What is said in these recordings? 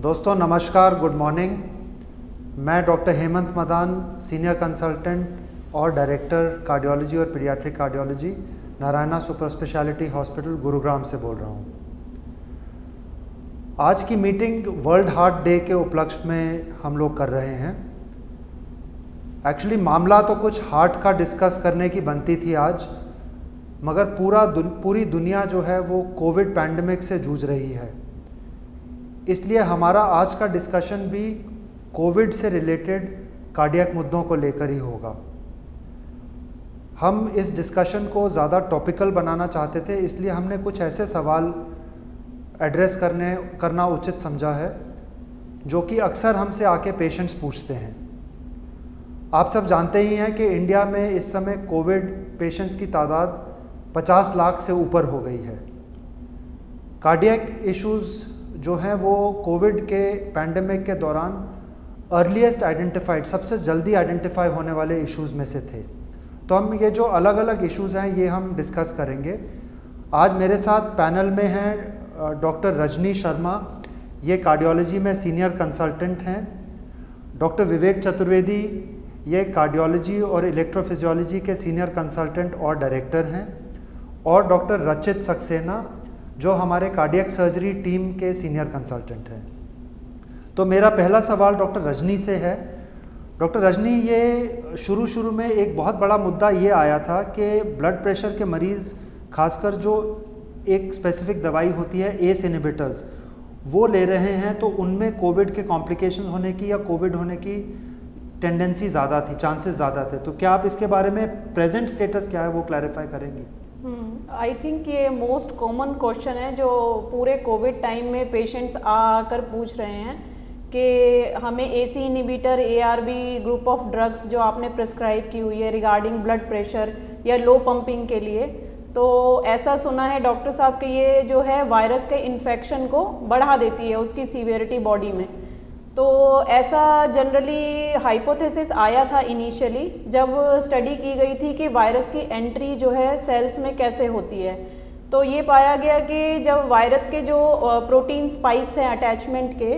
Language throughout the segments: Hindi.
दोस्तों नमस्कार, गुड मॉर्निंग। मैं doctor Hemant Madan, senior consultant और डायरेक्टर कार्डियोलॉजी और paediatric cardiology, Narayana super speciality hospital Gurugram से बोल रहा हूँ। आज की मीटिंग वर्ल्ड हार्ट डे के उपलक्ष्य में हम लोग कर रहे हैं। एक्चुअली मामला तो कुछ हार्ट का डिस्कस करने की बनती थी आज, मगर पूरी दुनिया जो है वो कोविड पैंडेमिक से जूझ रही है। इसलिए हमारा आज का डिस्कशन भी कोविड से रिलेटेड कार्डियक मुद्दों को लेकर ही होगा। हम इस डिस्कशन को ज़्यादा टॉपिकल बनाना चाहते थे, इसलिए हमने कुछ ऐसे सवाल एड्रेस करना उचित समझा है जो कि अक्सर हमसे आके पेशेंट्स पूछते हैं। आप सब जानते ही हैं कि इंडिया में इस समय कोविड पेशेंट्स की तादाद 50 लाख से ऊपर हो गई है। कार्डियक इश्यूज़ जो हैं वो कोविड के पैंडेमिक के दौरान अर्लीस्ट आइडेंटिफाइड, सबसे जल्दी आइडेंटिफाई होने वाले इश्यूज़ में से थे। तो हम ये जो अलग अलग इश्यूज़ हैं ये हम डिस्कस करेंगे। आज मेरे साथ पैनल में हैं डॉक्टर रजनी शर्मा, ये कार्डियोलॉजी में सीनियर कंसल्टेंट हैं। डॉक्टर विवेक चतुर्वेदी, ये कार्डियोलॉजी और इलेक्ट्रोफिजियोलॉजी के सीनियर कंसल्टेंट और डायरेक्टर हैं। और डॉक्टर रचित सक्सेना, जो हमारे कार्डियक सर्जरी टीम के सीनियर कंसल्टेंट हैं। तो मेरा पहला सवाल डॉक्टर रजनी से है। डॉक्टर रजनी, ये शुरू में एक बहुत बड़ा मुद्दा ये आया था कि ब्लड प्रेशर के मरीज़, खासकर जो एक स्पेसिफिक दवाई होती है एस इनहिबिटर्स, वो ले रहे हैं तो उनमें कोविड के कॉम्प्लिकेशंस होने की या कोविड होने की टेंडेंसी ज़्यादा थी, चांसेस ज़्यादा थे। तो क्या आप इसके बारे में प्रेजेंट स्टेटस क्या है वो क्लैरिफाई करेंगी? आई थिंक ये मोस्ट कॉमन क्वेश्चन है जो पूरे कोविड टाइम में पेशेंट्स आकर पूछ रहे हैं कि हमें AC inhibitor, ARB group of drugs जो आपने प्रिस्क्राइब की हुई है रिगार्डिंग ब्लड प्रेशर या लो पंपिंग के लिए, तो ऐसा सुना है डॉक्टर साहब कि ये जो है वायरस के इन्फेक्शन को बढ़ा देती है, उसकी सीवियरिटी बॉडी में। तो ऐसा जनरली हाइपोथेसिस आया था इनिशियली जब स्टडी की गई थी कि वायरस की एंट्री जो है सेल्स में कैसे होती है। तो ये पाया गया कि जब वायरस के जो प्रोटीन स्पाइक्स हैं अटैचमेंट के,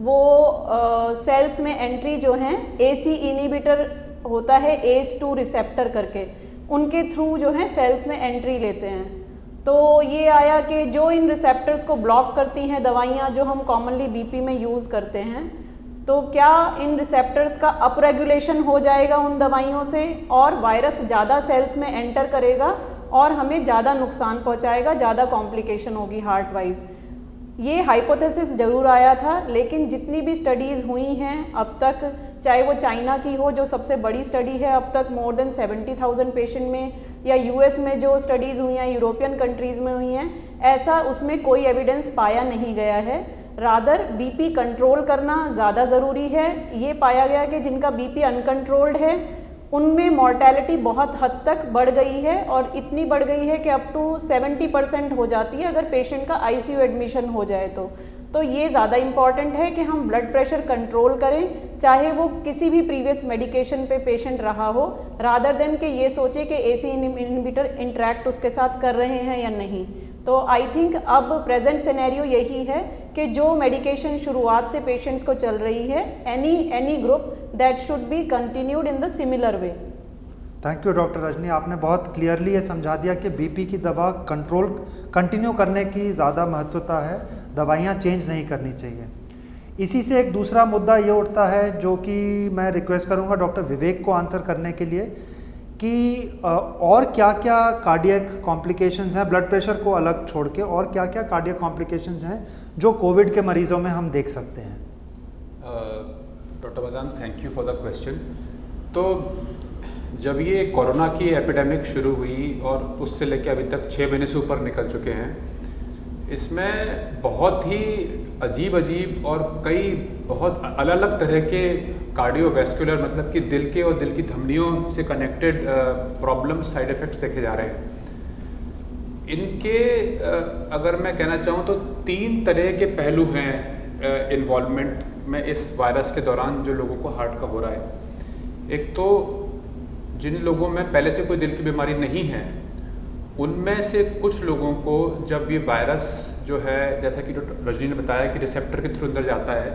वो सेल्स में एंट्री जो हैं एसी इनहिबिटर होता है ACE2 रिसेप्टर करके, उनके थ्रू जो है सेल्स में एंट्री लेते हैं। तो ये आया कि जो इन रिसेप्टर्स को ब्लॉक करती हैं दवाइयाँ जो हम कॉमनली बीपी में यूज़ करते हैं, तो क्या इन रिसेप्टर्स का अपरेगुलेशन हो जाएगा उन दवाइयों से और वायरस ज़्यादा सेल्स में एंटर करेगा और हमें ज़्यादा नुकसान पहुँचाएगा, ज़्यादा कॉम्प्लिकेशन होगी हार्ट वाइज। ये हाइपोथेसिस ज़रूर आया था, लेकिन जितनी भी स्टडीज़ हुई हैं अब तक, चाहे वो चाइना की हो जो सबसे बड़ी स्टडी है अब तक मोर देन 70,000 पेशेंट में, या यूएस में जो स्टडीज़ हुई हैं, यूरोपियन कंट्रीज़ में हुई हैं, ऐसा उसमें कोई एविडेंस पाया नहीं गया है। रादर बीपी कंट्रोल करना ज़्यादा ज़रूरी है। ये पाया गया कि जिनका बीपी अनकंट्रोल्ड है उनमें मॉर्टेलिटी बहुत हद तक बढ़ गई है, और इतनी बढ़ गई है कि अप टू 70% हो जाती है अगर पेशेंट का आईसीयू एडमिशन हो जाए तो ये ज़्यादा इम्पॉर्टेंट है कि हम ब्लड प्रेशर कंट्रोल करें, चाहे वो किसी भी प्रीवियस मेडिकेशन पे पेशेंट रहा हो, रादर देन कि ये सोचे कि एसी इनहिबिटर इंटरैक्ट उसके साथ कर रहे हैं या नहीं। तो आई थिंक अब प्रेजेंट सिनेरियो यही है कि जो मेडिकेशन शुरुआत से पेशेंट्स को चल रही है, any group that should be continued in the similar way. Thank you doctor Rajni, आपने बहुत क्लियरली ये समझा दिया कि बीपी की दवा कंटिन्यू करने की ज़्यादा महत्वता है, दवाइयाँ चेंज नहीं करनी चाहिए। इसी से एक दूसरा मुद्दा ये उठता है जो कि मैं रिक्वेस्ट करूँगा डॉक्टर विवेक को आंसर करने के लिए, कि और क्या क्या कार्डियक कॉम्प्लिकेशंस हैं, ब्लड प्रेशर को अलग छोड़ के और क्या क्या कार्डियक कॉम्प्लिकेशंस हैं जो कोविड के मरीज़ों में हम देख सकते हैं? Doctor Madan, thank you for the question. तो जब ये कोरोना की एपिडेमिक शुरू हुई और उससे लेकर अभी तक 6 महीने से ऊपर निकल चुके हैं, इसमें बहुत ही अजीब और कई बहुत अलग अलग तरह के कार्डियोवैस्कुलर, मतलब कि दिल के और दिल की धमनियों से कनेक्टेड प्रॉब्लम्स, साइड इफ़ेक्ट्स देखे जा रहे हैं। इनके अगर मैं कहना चाहूँ तो 3 तरह के पहलू हैं इन्वॉल्वमेंट में इस वायरस के दौरान जो लोगों को हार्ट का हो रहा है। एक तो जिन लोगों में पहले से कोई दिल की बीमारी नहीं है उनमें से कुछ लोगों को जब ये वायरस जो है, जैसा कि डॉक्टर रजनी ने बताया कि रिसेप्टर के थ्रू अंदर जाता है,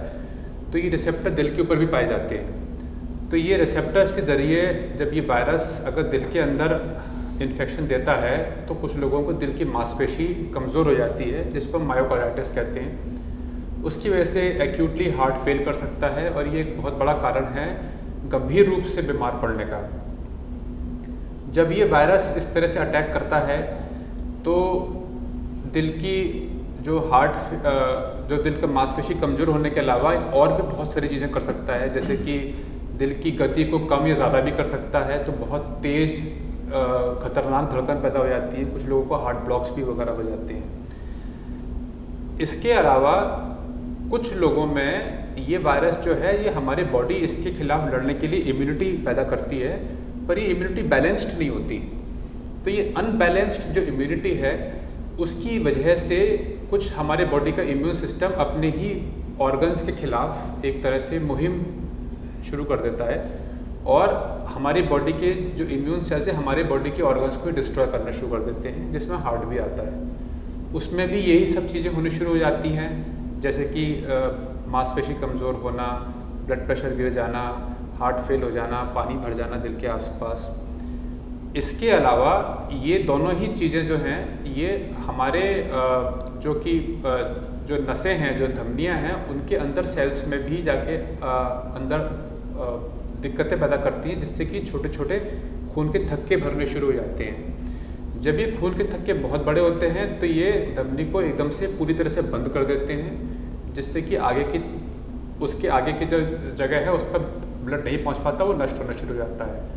तो ये रिसेप्टर दिल के ऊपर भी पाए जाते हैं। तो ये रिसेप्टर्स के ज़रिए जब ये वायरस अगर दिल के अंदर इन्फेक्शन देता है तो कुछ लोगों को दिल की मांसपेशी कमज़ोर हो जाती है, जिसको मायोकार्डाइटिस कहते हैं। उसकी वजह से एक्यूटली हार्ट फेल कर सकता है और ये एक बहुत बड़ा कारण है गंभीर रूप से बीमार पड़ने का। जब ये वायरस इस तरह से अटैक करता है तो दिल की जो दिल का मांसपेशी कमज़ोर होने के अलावा और भी बहुत सारी चीज़ें कर सकता है, जैसे कि दिल की गति को कम या ज़्यादा भी कर सकता है। तो बहुत तेज़ खतरनाक धड़कन पैदा हो जाती है, कुछ लोगों को हार्ट ब्लॉक्स भी वगैरह हो जाते हैं। इसके अलावा कुछ लोगों में ये वायरस जो है, ये हमारी बॉडी इसके खिलाफ लड़ने के लिए इम्यूनिटी पैदा करती है, पर ये इम्यूनिटी बैलेंस्ड नहीं होती। तो ये अनबैलेंस्ड जो इम्यूनिटी है उसकी वजह से कुछ हमारे बॉडी का इम्यून सिस्टम अपने ही ऑर्गन्स के खिलाफ एक तरह से मुहिम शुरू कर देता है और हमारी बॉडी के जो इम्यून सेल्स है हमारे बॉडी के ऑर्गन्स को डिस्ट्रॉय करना शुरू कर देते हैं, जिसमें हार्ट भी आता है। उसमें भी यही सब चीज़ें होनी शुरू हो जाती हैं, जैसे कि मांसपेशी कमज़ोर होना, ब्लड प्रेशर गिर जाना, हार्ट फेल हो जाना, पानी भर जाना दिल के आसपास। इसके अलावा ये दोनों ही चीज़ें जो हैं ये हमारे जो नसें हैं, जो धमनियाँ हैं, उनके अंदर सेल्स में भी जाके अंदर दिक्कतें पैदा करती हैं, जिससे कि छोटे छोटे खून के थक्के भरने शुरू हो जाते हैं। जब ये खून के थक्के बहुत बड़े होते हैं तो ये धमनी को एकदम से पूरी तरह से बंद कर देते हैं, जिससे कि उसके आगे की जो जगह है उस पर ब्लड नहीं पहुंच पाता, वो नष्ट होना शुरू हो जाता है।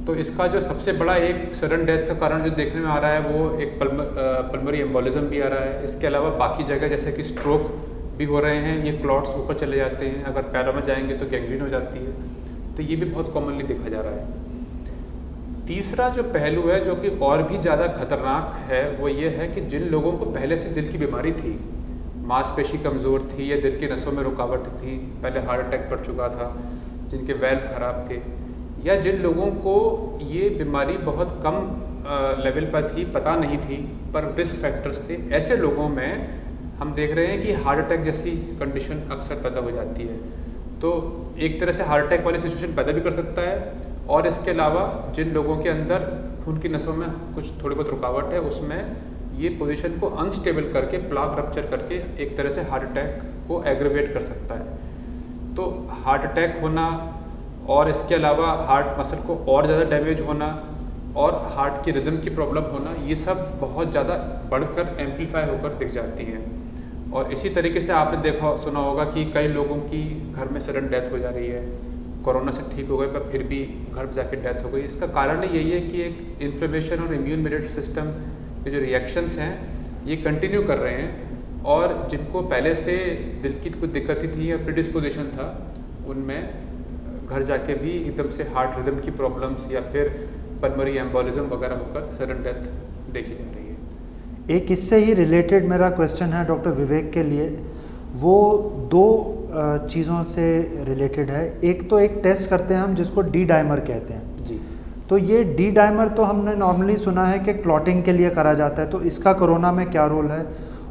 तो इसका जो सबसे बड़ा एक सडन डेथ का कारण जो देखने में आ रहा है वो एक पल्मोनरी एम्बोलिज्म भी आ रहा है। इसके अलावा बाकी जगह जैसे कि स्ट्रोक भी हो रहे हैं, ये क्लॉट्स ऊपर चले जाते हैं, अगर पैरों में जाएंगे तो गैंग्रीन हो जाती है। तो ये भी बहुत कॉमनली देखा जा रहा है। तीसरा जो पहलू है जो कि और भी ज़्यादा खतरनाक है वो ये है कि जिन लोगों को पहले से दिल की बीमारी थी, मांसपेशी कमज़ोर थी या दिल की नसों में रुकावट थी, पहले हार्ट अटैक पड़ चुका था, जिनके वेल्व ख़राब थे, या जिन लोगों को ये बीमारी बहुत कम लेवल पर थी, पता नहीं थी, पर रिस्क फैक्टर्स थे, ऐसे लोगों में हम देख रहे हैं कि हार्ट अटैक जैसी कंडीशन अक्सर पैदा हो जाती है। तो एक तरह से हार्ट अटैक वाली सिचुएशन पैदा भी कर सकता है। और इसके अलावा जिन लोगों के अंदर खून की नसों में कुछ थोड़ी बहुत रुकावट है, उसमें ये पोजीशन को अनस्टेबल करके, प्लाक रप्चर करके एक तरह से हार्ट अटैक को एग्रेवेट कर सकता है। तो हार्ट अटैक होना और इसके अलावा हार्ट मसल को और ज़्यादा डैमेज होना और हार्ट की रिदम की प्रॉब्लम होना, ये सब बहुत ज़्यादा बढ़कर एम्पलीफाई होकर दिख जाती हैं। और इसी तरीके से आपने सुना होगा कि कई लोगों की घर में सडन डेथ हो जा रही है, कोरोना से ठीक हो गए पर फिर भी घर पर जाके डेथ हो गई। इसका कारण यही है कि एक इन्फ्लेमेशन और इम्यून मेडिएटेड सिस्टम के जो रिएक्शंस हैं ये कंटिन्यू कर रहे हैं, और जिनको पहले से दिल की कुछ दिक्कतें थी या प्रीडिस्पोजिशन था, उनमें घर जाके भी एकदम से हार्ट रिदम की प्रॉब्लम्स या फिर पल्मोनरी एम्बोलिज्म वगैरह होकर सडन डेथ देखी जा रही है। एक इससे ही रिलेटेड मेरा क्वेश्चन है डॉक्टर विवेक के लिए, वो दो चीज़ों से रिलेटेड है। एक तो एक टेस्ट करते हैं हम जिसको डी डाइमर कहते हैं जी। तो ये डी डाइमर तो हमने नॉर्मली सुना है कि क्लॉटिंग के लिए करा जाता है, तो इसका कोरोना में क्या रोल है?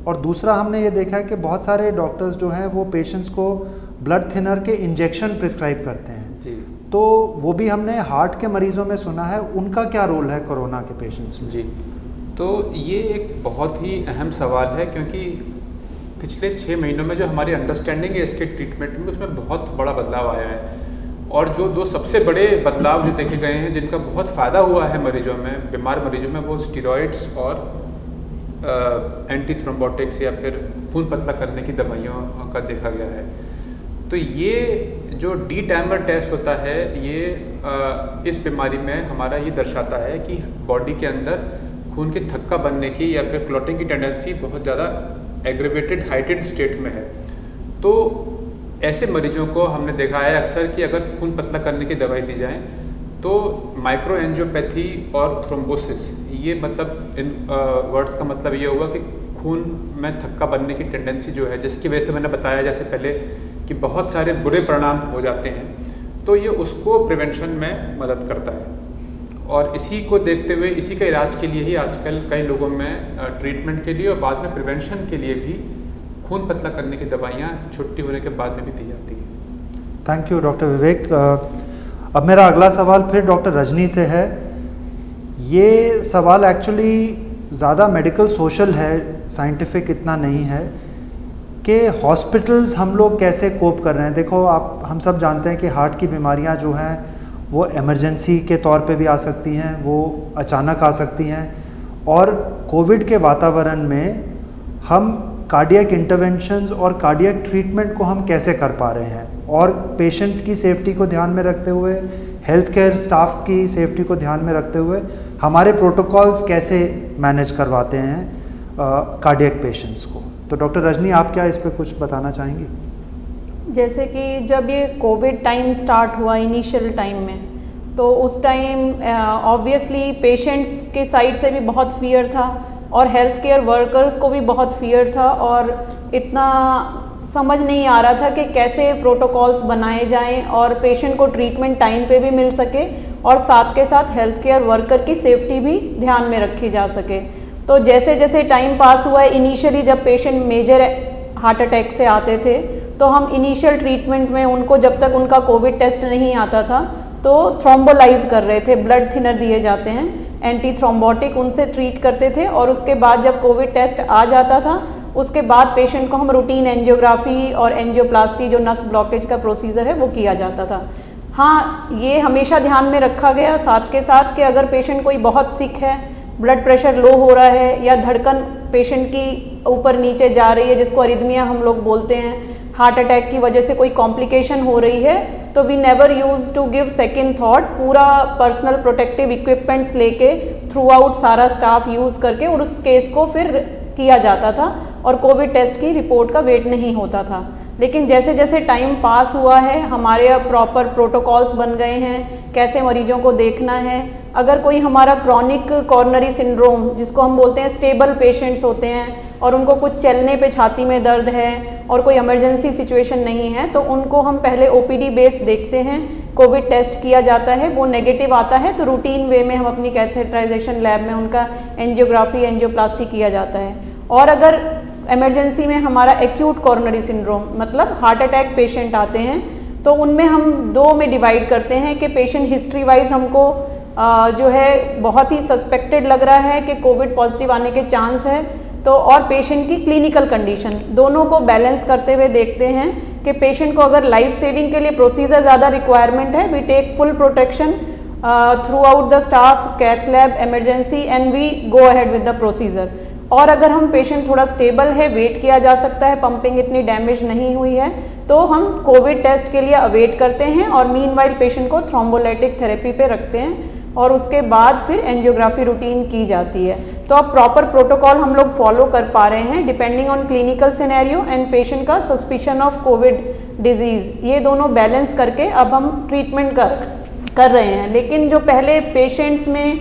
और दूसरा हमने ये देखा है कि बहुत सारे डॉक्टर्स जो हैं वो पेशेंट्स को ब्लड थिनर के इंजेक्शन प्रिस्क्राइब करते हैं जी। तो वो भी हमने हार्ट के मरीजों में सुना है, उनका क्या रोल है कोरोना के पेशेंट्स में? जी, तो ये एक बहुत ही अहम सवाल है, क्योंकि पिछले 6 महीनों में जो हमारी अंडरस्टैंडिंग है इसके ट्रीटमेंट में, उसमें बहुत बड़ा बदलाव आया है। और जो दो सबसे बड़े बदलाव जो देखे गए हैं, जिनका बहुत फ़ायदा हुआ है मरीजों में, बीमार मरीजों में, वो स्टीरॉइड्स और एंटी थ्रोम्बोटिक्स या फिर खून पतला करने की दवाइयों का देखा गया है। तो ये जो डी डाइमर टेस्ट होता है, ये इस बीमारी में हमारा ये दर्शाता है कि बॉडी के अंदर खून के थक्का बनने की या फिर क्लॉटिंग की टेंडेंसी बहुत ज़्यादा एग्रेवेटेड हाइटेड स्टेट में है। तो ऐसे मरीजों को हमने देखा है अक्सर कि अगर खून पतला करने की दवाई दी जाए तो माइक्रो एंजियोपैथी और थ्रोम्बोसिस, ये मतलब इन वर्ड्स का मतलब ये हुआ कि खून में थक्का बनने की टेंडेंसी जो है, जिसकी वजह से मैंने बताया जैसे पहले कि बहुत सारे बुरे परिणाम हो जाते हैं, तो ये उसको प्रिवेंशन में मदद करता है। और इसी को देखते हुए इसी के इलाज के लिए ही आजकल कई लोगों में ट्रीटमेंट के लिए और बाद में प्रिवेंशन के लिए भी खून पतला करने की दवाइयाँ छुट्टी होने के बाद में भी दी जाती हैं। थैंक यू डॉक्टर विवेक। अब मेरा अगला सवाल फिर डॉक्टर रजनी से है। ये सवाल एक्चुअली ज़्यादा मेडिकल सोशल है, साइंटिफिक इतना नहीं है कि हॉस्पिटल्स हम लोग कैसे कोप कर रहे हैं। देखो हम सब जानते हैं कि हार्ट की बीमारियां जो हैं वो इमरजेंसी के तौर पे भी आ सकती हैं, वो अचानक आ सकती हैं, और कोविड के वातावरण में हम कार्डियक इंटरवेंशंस और कार्डियक ट्रीटमेंट को हम कैसे कर पा रहे हैं, और पेशेंट्स की सेफ्टी को ध्यान में रखते हुए, हेल्थ केयर स्टाफ की सेफ्टी को ध्यान में रखते हुए हमारे प्रोटोकॉल्स कैसे मैनेज करवाते हैं कार्डियक पेशेंट्स को। तो डॉक्टर रजनी, आप क्या इस पे कुछ बताना चाहेंगी? जैसे कि जब ये कोविड टाइम स्टार्ट हुआ इनिशियल टाइम में, तो उस टाइम ऑब्वियसली पेशेंट्स के साइड से भी बहुत फियर था और हेल्थ केयर वर्कर्स को भी बहुत फियर था, और इतना समझ नहीं आ रहा था कि कैसे प्रोटोकॉल्स बनाए जाएं और पेशेंट को ट्रीटमेंट टाइम पे भी मिल सके और साथ के साथ हेल्थ केयर वर्कर की सेफ्टी भी ध्यान में रखी जा सके। तो जैसे जैसे टाइम पास हुआ, इनिशियली जब पेशेंट मेजर हार्ट अटैक से आते थे तो हम इनिशियल ट्रीटमेंट में उनको, जब तक उनका कोविड टेस्ट नहीं आता था, तो थ्रोम्बोलाइज कर रहे थे, ब्लड थिनर दिए जाते हैं, एंटी थ्रोम्बोटिक उनसे ट्रीट करते थे, और उसके बाद जब कोविड टेस्ट आ जाता था उसके बाद पेशेंट को हम रूटीन एंजियोग्राफी और एंजियोप्लास्टी, जो नस ब्लॉकेज का प्रोसीजर है, वो किया जाता था। हाँ, ये हमेशा ध्यान में रखा गया साथ के साथ कि अगर पेशेंट कोई बहुत सिक है, ब्लड प्रेशर लो हो रहा है या धड़कन पेशेंट की ऊपर नीचे जा रही है, जिसको अरिथमिया हम लोग बोलते हैं, हार्ट अटैक की वजह से कोई कॉम्प्लिकेशन हो रही है, तो we never use to give second thought, पूरा पर्सनल प्रोटेक्टिव इक्विपमेंट्स लेके थ्रू आउट सारा स्टाफ यूज़ करके और उस केस को फिर किया जाता था और कोविड टेस्ट की रिपोर्ट का वेट नहीं होता था। लेकिन जैसे जैसे टाइम पास हुआ है, हमारे अब प्रॉपर प्रोटोकॉल्स बन गए हैं कैसे मरीजों को देखना है। अगर कोई हमारा क्रॉनिक कॉर्नरी सिंड्रोम, जिसको हम बोलते हैं, स्टेबल पेशेंट्स होते हैं और उनको कुछ चलने पे छाती में दर्द है और कोई इमरजेंसी सिचुएशन नहीं है, तो उनको हम पहले ओपीडी बेस देखते हैं, कोविड टेस्ट किया जाता है, वो नेगेटिव आता है तो रूटीन वे में हम अपनी कैथेटराइजेशन लैब में उनका एंजियोग्राफी, एंजियोप्लास्टी किया जाता है। और अगर इमरजेंसी में हमारा एक्यूट कॉर्नरी सिंड्रोम, मतलब हार्ट अटैक पेशेंट आते हैं, तो उनमें हम दो में डिवाइड करते हैं कि पेशेंट हिस्ट्री वाइज हमको जो है बहुत ही सस्पेक्टेड लग रहा है कि कोविड पॉजिटिव आने के चांस है, तो और पेशेंट की क्लिनिकल कंडीशन, दोनों को बैलेंस करते हुए देखते हैं कि पेशेंट को अगर लाइफ सेविंग के लिए प्रोसीजर ज़्यादा रिक्वायरमेंट है, we take full protection throughout the staff, cath lab, emergency, and we go ahead with the procedure. और अगर हम पेशेंट थोड़ा स्टेबल है, वेट किया जा सकता है, पंपिंग इतनी डैमेज नहीं हुई है, तो हम कोविड टेस्ट के लिए अवेट करते हैं और मीनवाइल पेशेंट को थ्रोम्बोलाइटिक थेरेपी पे रखते हैं और उसके बाद फिर एंजियोग्राफी रूटीन की जाती है। तो अब प्रॉपर प्रोटोकॉल हम लोग फॉलो कर पा रहे हैं depending on clinical scenario and patient का सस्पिशन ऑफ कोविड डिजीज़, ये दोनों बैलेंस करके अब हम ट्रीटमेंट कर रहे हैं। लेकिन जो पहले पेशेंट्स में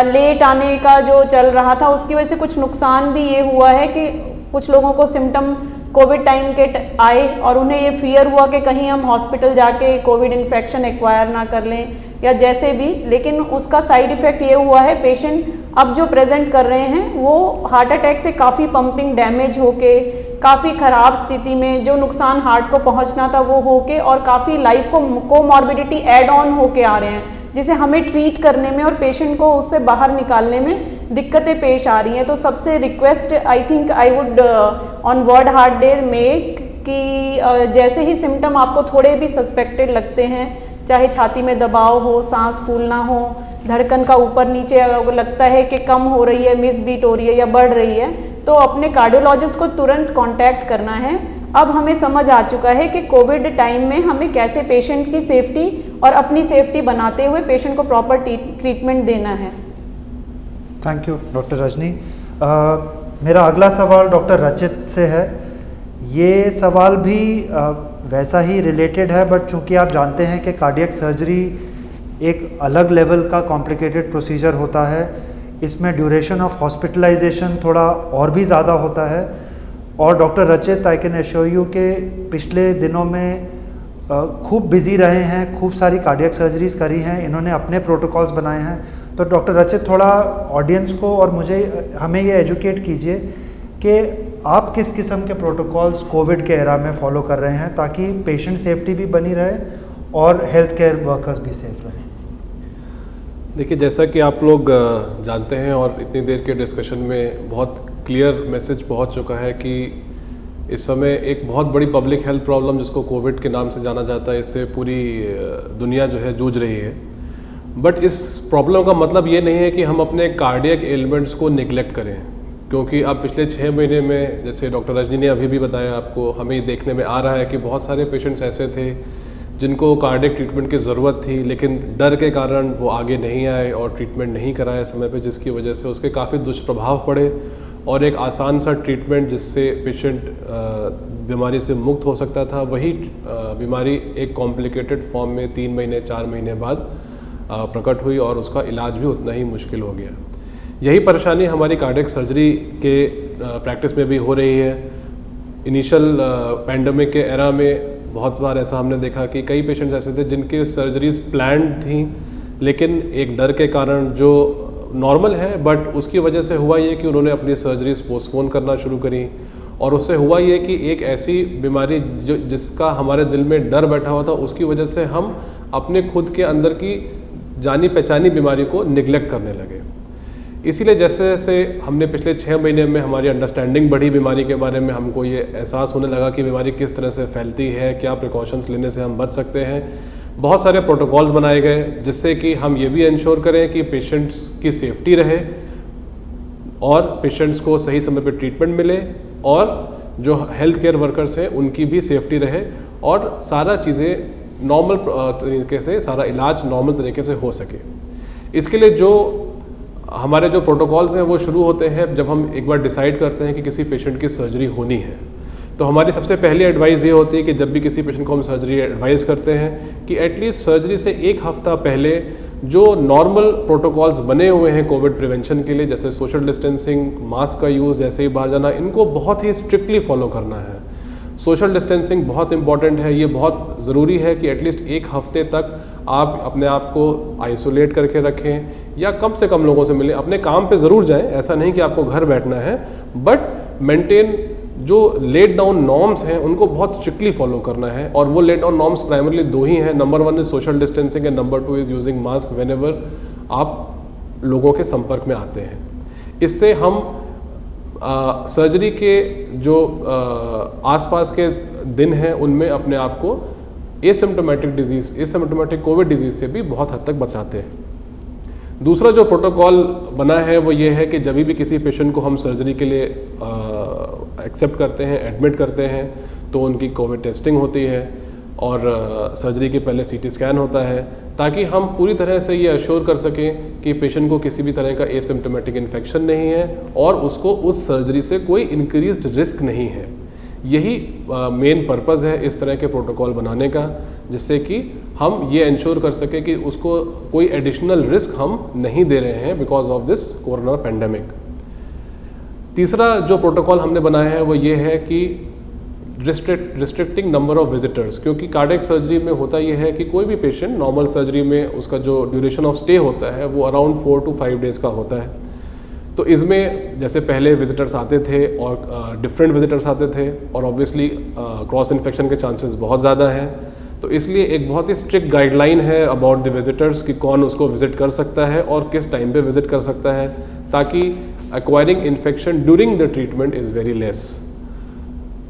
लेट आने का जो चल रहा था, उसकी वजह से कुछ नुकसान भी ये हुआ है कि कुछ लोगों को सिम्टम कोविड टाइम के आए और उन्हें ये फियर हुआ कि कहीं हम हॉस्पिटल जाके कोविड इन्फेक्शन एक्वायर ना कर लें या जैसे भी, लेकिन उसका साइड इफ़ेक्ट ये हुआ है, पेशेंट अब जो प्रेजेंट कर रहे हैं वो हार्ट अटैक से काफ़ी पंपिंग डैमेज होके, काफ़ी ख़राब स्थिति में, जो नुकसान हार्ट को पहुंचना था वो होके, और काफ़ी लाइफ को कोमॉर्बिडिटी ऐड ऑन होके आ रहे हैं, जिसे हमें ट्रीट करने में और पेशेंट को उससे बाहर निकालने में दिक्कतें पेश आ रही हैं। तो सबसे request I think I would on world heart day make कि जैसे ही सिम्टम आपको थोड़े भी सस्पेक्टेड लगते हैं, चाहे छाती में दबाव हो, सांस फूलना हो, धड़कन का ऊपर नीचे अगर लगता है कि कम हो रही है, मिस बीट हो रही है या बढ़ रही है, तो अपने कार्डियोलॉजिस्ट को तुरंत कांटेक्ट करना है। अब हमें समझ आ चुका है कि कोविड टाइम में हमें कैसे पेशेंट की सेफ्टी और अपनी सेफ्टी बनाते हुए पेशेंट को प्रॉपर ट्रीटमेंट देना है। Thank you doctor Rajni. मेरा अगला सवाल डॉक्टर रचित से है। ये सवाल भी वैसा ही रिलेटेड है, बट चूंकि आप जानते हैं कि कार्डियक सर्जरी एक अलग लेवल का कॉम्प्लिकेटेड प्रोसीजर होता है, इसमें ड्यूरेशन ऑफ हॉस्पिटलाइजेशन थोड़ा और भी ज़्यादा होता है। और डॉक्टर रचित, आई कैन एश्योर यू के पिछले दिनों में खूब बिजी रहे हैं, खूब सारी कार्डियक सर्जरीज करी हैं, इन्होंने अपने प्रोटोकॉल्स बनाए हैं। तो डॉक्टर रचित, थोड़ा ऑडियंस को और हमें ये एजुकेट कीजिए कि आप किस किस्म के प्रोटोकॉल्स कोविड के एरा में फॉलो कर रहे हैं ताकि पेशेंट सेफ्टी भी बनी रहे और हेल्थ केयर वर्कर्स भी सेफ रहें। देखिए, जैसा कि आप लोग जानते हैं और इतनी देर के डिस्कशन में बहुत क्लियर मैसेज पहुंच चुका है कि इस समय एक बहुत बड़ी पब्लिक हेल्थ प्रॉब्लम जिसको कोविड के नाम से जाना जाता है, इससे पूरी दुनिया जो है जूझ रही है। बट इस प्रॉब्लम का मतलब ये नहीं है कि हम अपने कार्डियक एलिमेंट्स को निगलेक्ट करें, क्योंकि अब पिछले 6 महीने में, जैसे डॉक्टर रजनी ने अभी भी बताया आपको, हमें देखने में आ रहा है कि बहुत सारे पेशेंट्स ऐसे थे जिनको कार्डियक ट्रीटमेंट की ज़रूरत थी, लेकिन डर के कारण वो आगे नहीं आए और ट्रीटमेंट नहीं कराया समय पे, जिसकी वजह से उसके काफ़ी दुष्प्रभाव पड़े। और एक आसान सा ट्रीटमेंट जिससे पेशेंट बीमारी से मुक्त हो सकता था, वही बीमारी एक कॉम्प्लिकेटेड फॉर्म में 3 महीने 4 महीने बाद प्रकट हुई और उसका इलाज भी उतना ही मुश्किल हो गया। यही परेशानी हमारी कार्डियक सर्जरी के प्रैक्टिस में भी हो रही है। इनिशियल पैंडेमिक के एरा में बहुत बार ऐसा हमने देखा कि कई पेशेंट्स ऐसे थे जिनकी सर्जरीज प्लान्ड थी, लेकिन एक डर के कारण, जो नॉर्मल है, बट उसकी वजह से हुआ ये कि उन्होंने अपनी सर्जरीज पोस्टपोन करना शुरू करी। और उससे हुआ ये कि एक ऐसी बीमारी जिसका हमारे दिल में डर बैठा हुआ था, उसकी वजह से हम अपने खुद के अंदर की जानी पहचानी बीमारी को निगलेक्ट करने लगे। इसीलिए जैसे जैसे हमने पिछले 6 महीने में हमारी अंडरस्टैंडिंग बढ़ी बीमारी के बारे में, हमको ये एहसास होने लगा कि बीमारी किस तरह से फैलती है, क्या प्रिकॉशंस लेने से हम बच सकते हैं। बहुत सारे प्रोटोकॉल्स बनाए गए जिससे कि हम ये भी इंश्योर करें कि पेशेंट्स की सेफ्टी रहे और पेशेंट्स को सही समय पर ट्रीटमेंट मिले और जो हेल्थ केयर वर्कर्स हैं उनकी भी सेफ्टी रहे और सारा चीज़ें नॉर्मल तरीके से, सारा इलाज नॉर्मल तरीके से हो सके। इसके लिए जो हमारे जो प्रोटोकॉल्स हैं वो शुरू होते हैं जब हम एक बार डिसाइड करते हैं कि किसी पेशेंट की सर्जरी होनी है। तो हमारी सबसे पहली एडवाइस ये होती है कि जब भी किसी पेशेंट को हम सर्जरी एडवाइस करते हैं कि एटलीस्ट सर्जरी से 1 हफ्ता पहले जो नॉर्मल प्रोटोकॉल्स बने हुए हैं कोविड प्रिवेंशन के लिए, जैसे सोशल डिस्टेंसिंग, मास्क का यूज़, जैसे ही बाहर जाना, इनको बहुत ही स्ट्रिक्टली फॉलो करना है। सोशल डिस्टेंसिंग बहुत इंपॉर्टेंट है। ये बहुत ज़रूरी है कि एटलीस्ट 1 हफ्ते तक आप अपने आप को आइसोलेट करके रखें या कम से कम लोगों से मिलें। अपने काम पे ज़रूर जाएं, ऐसा नहीं कि आपको घर बैठना है, बट मेंटेन जो लेट डाउन नॉर्म्स हैं उनको बहुत स्ट्रिक्टली फॉलो करना है। और वो लेट डाउन नॉर्म्स प्राइमरली 2 ही हैं। Number 1 is social distancing and number 2 is using mask whenever आप लोगों के संपर्क में आते हैं। इससे हम सर्जरी के जो आसपास के दिन हैं उनमें अपने आप को एसिम्प्टोमेटिक कोविड डिजीज़ से भी बहुत हद तक बचाते हैं। दूसरा जो प्रोटोकॉल बना है वो ये है कि जब भी किसी पेशेंट को हम सर्जरी के लिए एक्सेप्ट करते हैं, एडमिट करते हैं, तो उनकी कोविड टेस्टिंग होती है और सर्जरी के पहले CT स्कैन होता है, ताकि हम पूरी तरह से ये अश्योर कर सकें कि पेशेंट को किसी भी तरह का एसिम्प्टोमेटिक इन्फेक्शन नहीं है और उसको उस सर्जरी से कोई इंक्रीज्ड रिस्क नहीं है। यही मेन पर्पज़ है इस तरह के प्रोटोकॉल बनाने का, जिससे कि हम ये इंश्योर कर सकें कि उसको कोई एडिशनल रिस्क हम नहीं दे रहे हैं because of this corona pandemic. तीसरा जो प्रोटोकॉल हमने बनाया है वो ये है कि रिस्ट्रिक्टिंग नंबर ऑफ विजिटर्स, क्योंकि कार्डियक सर्जरी में होता ये है कि कोई भी पेशेंट नॉर्मल सर्जरी में उसका जो ड्यूरेशन ऑफ स्टे होता है वो अराउंड 4 to 5 डेज़ का होता है। तो इसमें जैसे पहले विजिटर्स आते थे और डिफरेंट विजिटर्स आते थे और ऑब्वियसली क्रॉस इन्फेक्शन के चांसेस बहुत ज़्यादा हैं। तो इसलिए एक बहुत ही स्ट्रिक्ट गाइडलाइन है अबाउट द विजिटर्स कि कौन उसको विजिट कर सकता है और किस टाइम पे विजिट कर सकता है, ताकि acquiring infection during the treatment is very less.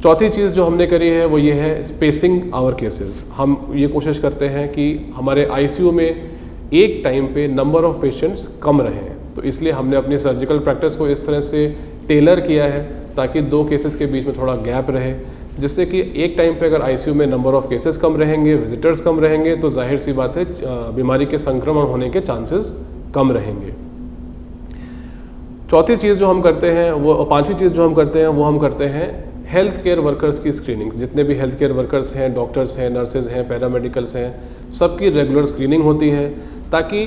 चौथी चीज़ जो हमने करी है वो ये है स्पेसिंग आवर केसेस। हम ये कोशिश करते हैं कि हमारे ICU में एक टाइम पे नंबर ऑफ़ पेशेंट्स कम रहें। तो इसलिए हमने अपनी सर्जिकल प्रैक्टिस को इस तरह से टेलर किया है ताकि 2 केसेस के बीच में थोड़ा गैप रहे, जिससे कि एक टाइम पे अगर ICU में नंबर ऑफ़ केसेस कम रहेंगे, विजिटर्स कम रहेंगे, तो जाहिर सी बात है बीमारी के संक्रमण होने के चांसेस कम रहेंगे। चौथी चीज़ जो हम करते हैं वो, पांचवी चीज़ जो हम करते हैं वो हम करते हैं हेल्थ केयर वर्कर्स की स्क्रीनिंग। जितने भी हेल्थ केयर वर्कर्स हैं, डॉक्टर्स हैं, नर्सेज हैं, पैरामेडिकल्स हैं, सबकी रेगुलर स्क्रीनिंग होती है ताकि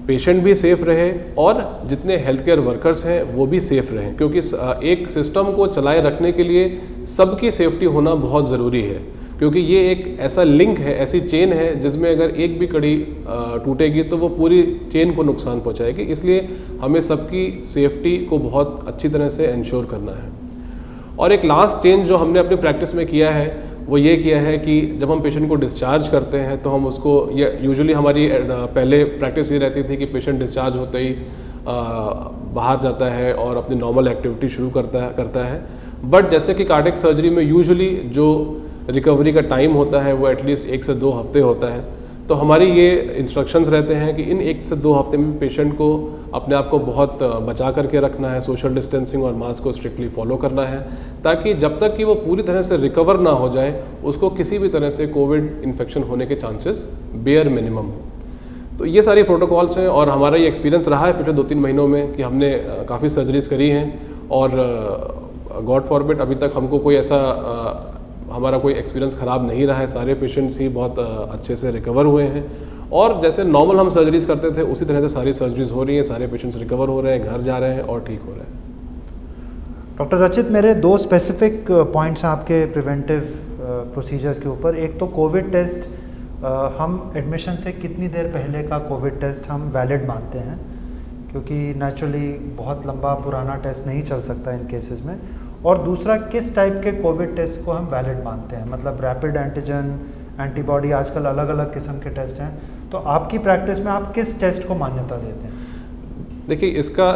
पेशेंट भी सेफ़ रहे और जितने हेल्थ केयर वर्कर्स हैं वो भी सेफ़ रहें, क्योंकि एक सिस्टम को चलाए रखने के लिए सबकी सेफ्टी होना बहुत ज़रूरी है। क्योंकि ये एक ऐसा लिंक है, ऐसी चेन है जिसमें अगर एक भी कड़ी टूटेगी तो वो पूरी चेन को नुकसान पहुंचाएगी। इसलिए हमें सबकी सेफ्टी को बहुत अच्छी तरह से इंश्योर करना है। और एक लास्ट चेंज जो हमने अपनी प्रैक्टिस में किया है वो ये किया है कि जब हम पेशेंट को डिस्चार्ज करते हैं तो हम उसको, ये यूजुअली हमारी पहले प्रैक्टिस ये रहती थी कि पेशेंट डिस्चार्ज होते ही बाहर जाता है और अपनी नॉर्मल एक्टिविटी शुरू करता है। बट जैसे कि कार्डियक सर्जरी में यूजुअली जो रिकवरी का टाइम होता है वो एटलीस्ट 1 से 2 हफ्ते होता है, तो हमारी ये इंस्ट्रक्शंस रहते हैं कि इन 1 से 2 हफ्ते में पेशेंट को अपने आप को बहुत बचा करके रखना है, सोशल डिस्टेंसिंग और मास्क को स्ट्रिक्टली फॉलो करना है, ताकि जब तक कि वो पूरी तरह से रिकवर ना हो जाए उसको किसी भी तरह से कोविड इन्फेक्शन होने के चांसेस बेयर मिनिमम हो। तो ये सारी प्रोटोकॉल्स हैं और हमारा ये एक्सपीरियंस रहा है पिछले 2-3 महीनों में कि हमने काफ़ी सर्जरीज करी हैं और गॉड फॉरबिड अभी तक हमको कोई ऐसा हमारा कोई एक्सपीरियंस ख़राब नहीं रहा है। सारे पेशेंट्स ही बहुत अच्छे से रिकवर हुए हैं और जैसे नॉर्मल हम सर्जरीज करते थे उसी तरह से सारी सर्जरीज हो रही हैं, सारे पेशेंट्स रिकवर हो रहे हैं, घर जा रहे हैं और ठीक हो रहे हैं। डॉक्टर रचित, मेरे 2 स्पेसिफिक पॉइंट्स हैं आपके प्रिवेंटिव प्रोसीजर्स के ऊपर। एक तो कोविड टेस्ट, हम एडमिशन से कितनी देर पहले का कोविड टेस्ट हम वैलिड मानते हैं, क्योंकि नेचुरली बहुत लंबा पुराना टेस्ट नहीं चल सकता इन केसेस में। और दूसरा, किस टाइप के कोविड टेस्ट को हम वैलिड मानते हैं, मतलब रैपिड एंटीजन, एंटीबॉडी, आजकल अलग अलग किस्म के टेस्ट हैं, तो आपकी प्रैक्टिस में आप किस टेस्ट को मान्यता देते हैं? देखिए, इसका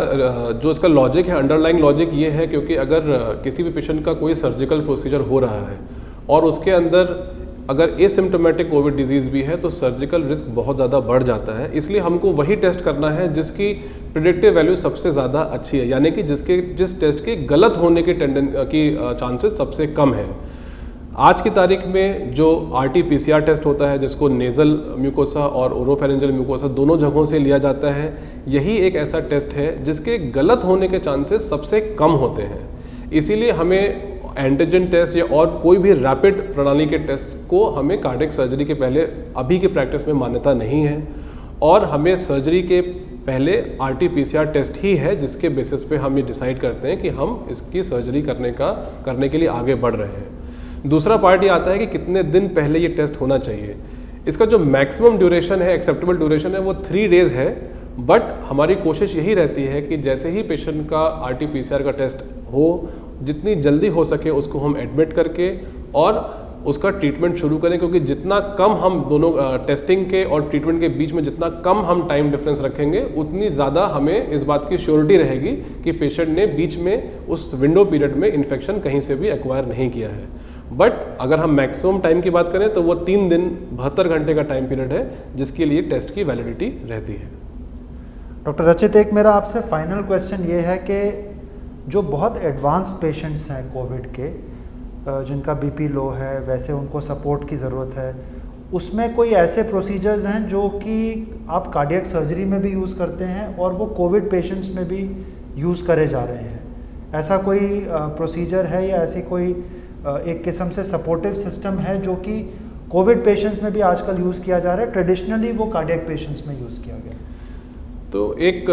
जो इसका लॉजिक है, अंडरलाइंग लॉजिक ये है क्योंकि अगर किसी भी पेशेंट का कोई सर्जिकल प्रोसीजर हो रहा है और उसके अंदर अगर एसिम्प्टोमेटिक कोविड डिजीज़ भी है तो सर्जिकल रिस्क बहुत ज़्यादा बढ़ जाता है। इसलिए हमको वही टेस्ट करना है जिसकी प्रिडिक्टिव वैल्यू सबसे ज़्यादा अच्छी है, यानी कि जिस टेस्ट के गलत होने की चांसेस सबसे कम है। आज की तारीख में जो RT-PCR टेस्ट होता है, जिसको नेज़ल म्यूकोसा और ओरोफेरेंजियल म्यूकोसा दोनों जगहों से लिया जाता है, यही एक ऐसा टेस्ट है जिसके गलत होने के चांसेस सबसे कम होते हैं। इसीलिए हमें एंटीजन टेस्ट या और कोई भी रैपिड प्रणाली के टेस्ट को हमें कार्डियक सर्जरी के पहले अभी की प्रैक्टिस में मान्यता नहीं है और हमें सर्जरी के पहले RT-PCR टेस्ट ही है जिसके बेसिस पे हम ये डिसाइड करते हैं कि हम इसकी सर्जरी करने के लिए आगे बढ़ रहे हैं। दूसरा पार्ट ये आता है कि कितने दिन पहले ये टेस्ट होना चाहिए। इसका जो मैक्सिमम ड्यूरेशन है, एक्सेप्टेबल ड्यूरेशन है, वो 3 डेज़ है। बट हमारी कोशिश यही रहती है कि जैसे ही पेशेंट का RT-PCR का टेस्ट हो, जितनी जल्दी हो सके उसको हम एडमिट करके और उसका ट्रीटमेंट शुरू करें, क्योंकि जितना कम हम दोनों टेस्टिंग के और ट्रीटमेंट के बीच में जितना कम हम टाइम डिफरेंस रखेंगे उतनी ज़्यादा हमें इस बात की श्योरिटी रहेगी कि पेशेंट ने बीच में उस विंडो पीरियड में इन्फेक्शन कहीं से भी एक्वायर नहीं किया है। बट अगर हम मैक्सिमम टाइम की बात करें तो वो 3 दिन 72 घंटे का टाइम पीरियड है जिसके लिए टेस्ट की वैलिडिटी रहती है। डॉक्टर रचित, एक मेरा आपसे फाइनल क्वेश्चन ये है कि जो बहुत एडवांस्ड पेशेंट्स हैं कोविड के, जिनका BP लो है, वैसे उनको सपोर्ट की ज़रूरत है, उसमें कोई ऐसे प्रोसीजर्स हैं जो कि आप कार्डियक सर्जरी में भी यूज़ करते हैं और वो कोविड पेशेंट्स में भी यूज़ करे जा रहे हैं? ऐसा कोई प्रोसीजर है या ऐसी कोई एक किस्म से सपोर्टिव सिस्टम है जो कि कोविड पेशेंट्स में भी आजकल यूज़ किया जा रहा है, ट्रेडिशनली वो कार्डियक पेशेंट्स में यूज़ किया गया? तो एक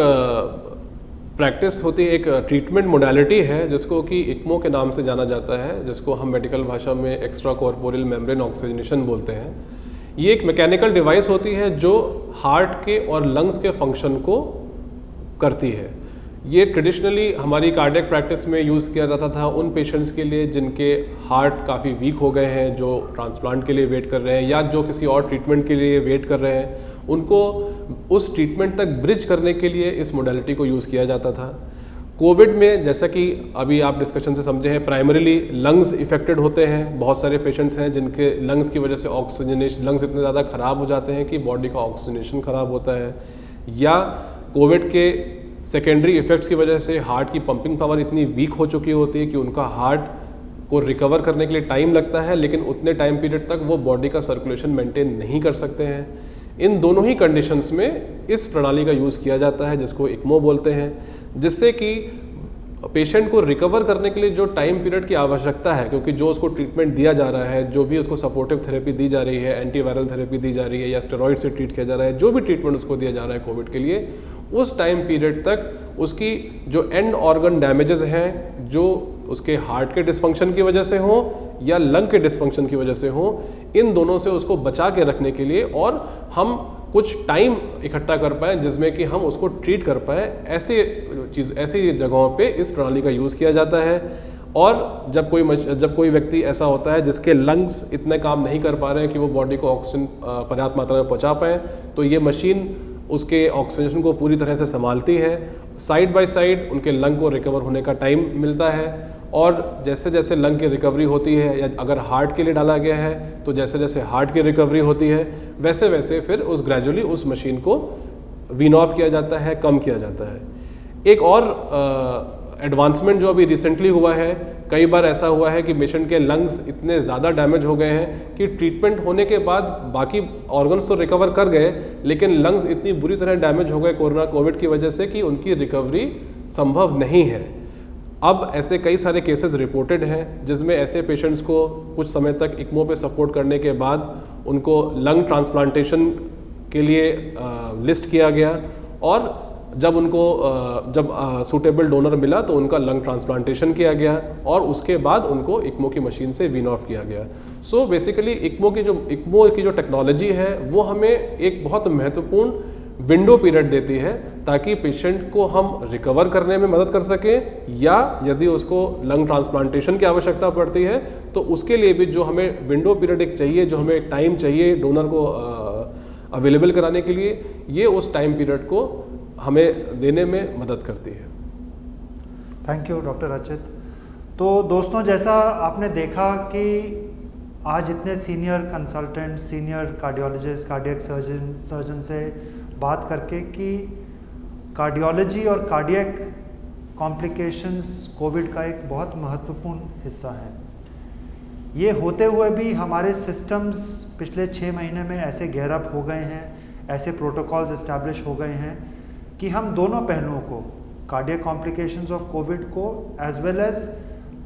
प्रैक्टिस होती है, एक ट्रीटमेंट मोडालिटी है जिसको कि इक्मो के नाम से जाना जाता है, जिसको हम मेडिकल भाषा में एक्स्ट्रा कॉर्पोरियल मेम्ब्रेन ऑक्सीजनेशन बोलते हैं। ये एक मैकेनिकल डिवाइस होती है जो हार्ट के और लंग्स के फंक्शन को करती है। ये ट्रेडिशनली हमारी कार्डियक प्रैक्टिस में यूज़ किया जाता था उन पेशेंट्स के लिए जिनके हार्ट काफ़ी वीक हो गए हैं, जो ट्रांसप्लांट के लिए वेट कर रहे हैं या जो किसी और ट्रीटमेंट के लिए वेट कर रहे हैं, उनको उस ट्रीटमेंट तक ब्रिज करने के लिए इस मोडालिटी को यूज़ किया जाता था। कोविड में, जैसा कि अभी आप डिस्कशन से समझे हैं, प्राइमरीली लंग्स इफेक्टेड होते हैं। बहुत सारे पेशेंट्स हैं जिनके लंग्स की वजह से ऑक्सीजनेशन, लंग्स इतने ज़्यादा ख़राब हो जाते हैं कि बॉडी का ऑक्सीजनेशन ख़राब होता है, या कोविड के सेकेंडरी इफ़ेक्ट्स की वजह से हार्ट की पंपिंग पावर इतनी वीक हो चुकी होती है कि उनका हार्ट को रिकवर करने के लिए टाइम लगता है, लेकिन उतने टाइम पीरियड तक वो बॉडी का सर्कुलेशन मेंटेन नहीं कर सकते हैं। इन दोनों ही कंडीशंस में इस प्रणाली का यूज़ किया जाता है जिसको इक्मो बोलते हैं, जिससे कि पेशेंट को रिकवर करने के लिए जो टाइम पीरियड की आवश्यकता है, क्योंकि जो उसको ट्रीटमेंट दिया जा रहा है, जो भी उसको सपोर्टिव थेरेपी दी जा रही है, एंटीवायरल थेरेपी दी जा रही है या स्टेरॉइड से ट्रीट किया जा रहा है, जो भी ट्रीटमेंट उसको दिया जा रहा है कोविड के लिए, उस टाइम पीरियड तक उसकी जो एंड ऑर्गन डैमेजेस हैं, जो उसके हार्ट के डिसफंक्शन की वजह से हो या लंग के डिसफंक्शन की वजह से हो, इन दोनों से उसको बचा के रखने के लिए और हम कुछ टाइम इकट्ठा कर पाएँ जिसमें कि हम उसको ट्रीट कर पाएँ, ऐसी जगहों पे इस प्रणाली का यूज़ किया जाता है। और जब कोई व्यक्ति ऐसा होता है जिसके लंग्स इतने काम नहीं कर पा रहे हैं कि वो बॉडी को ऑक्सीजन पर्याप्त मात्रा में पहुंचा पाएँ, तो ये मशीन उसके ऑक्सीजन को पूरी तरह से संभालती है। साइड बाय साइड उनके लंग को रिकवर होने का टाइम मिलता है, और जैसे जैसे लंग की रिकवरी होती है, या अगर हार्ट के लिए डाला गया है तो जैसे जैसे हार्ट की रिकवरी होती है, वैसे वैसे फिर ग्रेजुअली उस मशीन को वीन ऑफ किया जाता है, कम किया जाता है। एक और एडवांसमेंट जो अभी रिसेंटली हुआ है, कई बार ऐसा हुआ है कि पेशेंट के लंग्स इतने ज़्यादा डैमेज हो गए हैं कि ट्रीटमेंट होने के बाद बाकी ऑर्गन्स तो रिकवर कर गए, लेकिन लंग्स इतनी बुरी तरह डैमेज हो गए कोविड की वजह से कि उनकी रिकवरी संभव नहीं है। अब ऐसे कई सारे केसेस रिपोर्टेड हैं जिसमें ऐसे पेशेंट्स को कुछ समय तक इक्मो पे सपोर्ट करने के बाद उनको लंग ट्रांसप्लांटेशन के लिए लिस्ट किया गया, और जब सूटेबल डोनर मिला तो उनका लंग ट्रांसप्लांटेशन किया गया, और उसके बाद उनको इक्मो की मशीन से वीन ऑफ किया गया। सो बेसिकली इक्मो की जो टेक्नोलॉजी है वो हमें एक बहुत महत्वपूर्ण विंडो पीरियड देती है, ताकि पेशेंट को हम रिकवर करने में मदद कर सकें, या यदि उसको लंग ट्रांसप्लांटेशन की आवश्यकता पड़ती है तो उसके लिए भी जो हमें विंडो पीरियड एक चाहिए, जो हमें टाइम चाहिए डोनर को अवेलेबल कराने के लिए, ये उस टाइम पीरियड को हमें देने में मदद करती है। थैंक यू डॉक्टर अचित। तो दोस्तों, जैसा आपने देखा कि आज इतने senior consultant, senior cardiologist, cardiac surgeon से बात करके कि कार्डियोलॉजी और कार्डियक कॉम्प्लिकेशंस कोविड का एक बहुत महत्वपूर्ण हिस्सा है। ये होते हुए भी हमारे सिस्टम्स पिछले 6 महीने में ऐसे गेयर अप हो गए हैं, ऐसे प्रोटोकॉल्स इस्टेब्लिश हो गए हैं कि हम दोनों पहलुओं को, कार्डियक कॉम्प्लिकेशंस ऑफ कोविड को as well as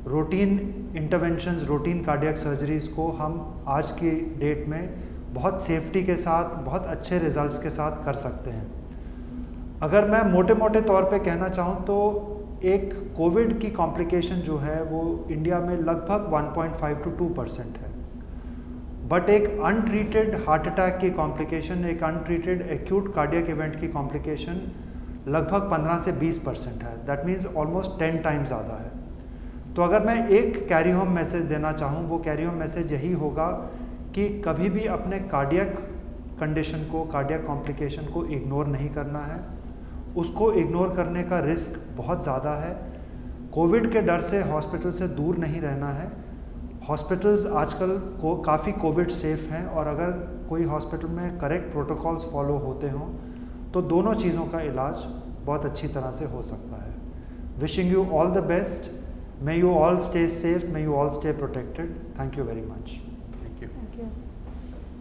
routine interventions, routine cardiac surgeries को हम आज की डेट में बहुत सेफ्टी के साथ, बहुत अच्छे रिजल्ट्स के साथ कर सकते हैं। अगर मैं मोटे मोटे तौर पे कहना चाहूँ तो एक कोविड की कॉम्प्लिकेशन जो है वो इंडिया में लगभग 1.5 to 2% है, बट एक अनट्रीटेड हार्ट अटैक की कॉम्प्लिकेशन, एक अनट्रीटेड एक्यूट कार्डियक इवेंट की कॉम्प्लिकेशन लगभग 15 से 20% है। दैट मीन्स ऑलमोस्ट 10 टाइम्स ज़्यादा है। तो अगर मैं एक कैरी होम मैसेज देना चाहूँ, वो कैरी होम मैसेज यही होगा कि कभी भी अपने कार्डियक कंडीशन को, कार्डियक कॉम्प्लिकेशन को इग्नोर नहीं करना है। उसको इग्नोर करने का रिस्क बहुत ज़्यादा है। कोविड के डर से हॉस्पिटल से दूर नहीं रहना है। हॉस्पिटल्स आजकल काफ़ी कोविड सेफ़ हैं, और अगर कोई हॉस्पिटल में करेक्ट प्रोटोकॉल्स फॉलो होते हों तो दोनों चीज़ों का इलाज बहुत अच्छी तरह से हो सकता है। Wishing you all the best. May you all stay safe, may you all stay protected. Thank you very much. Thank you. Thank you.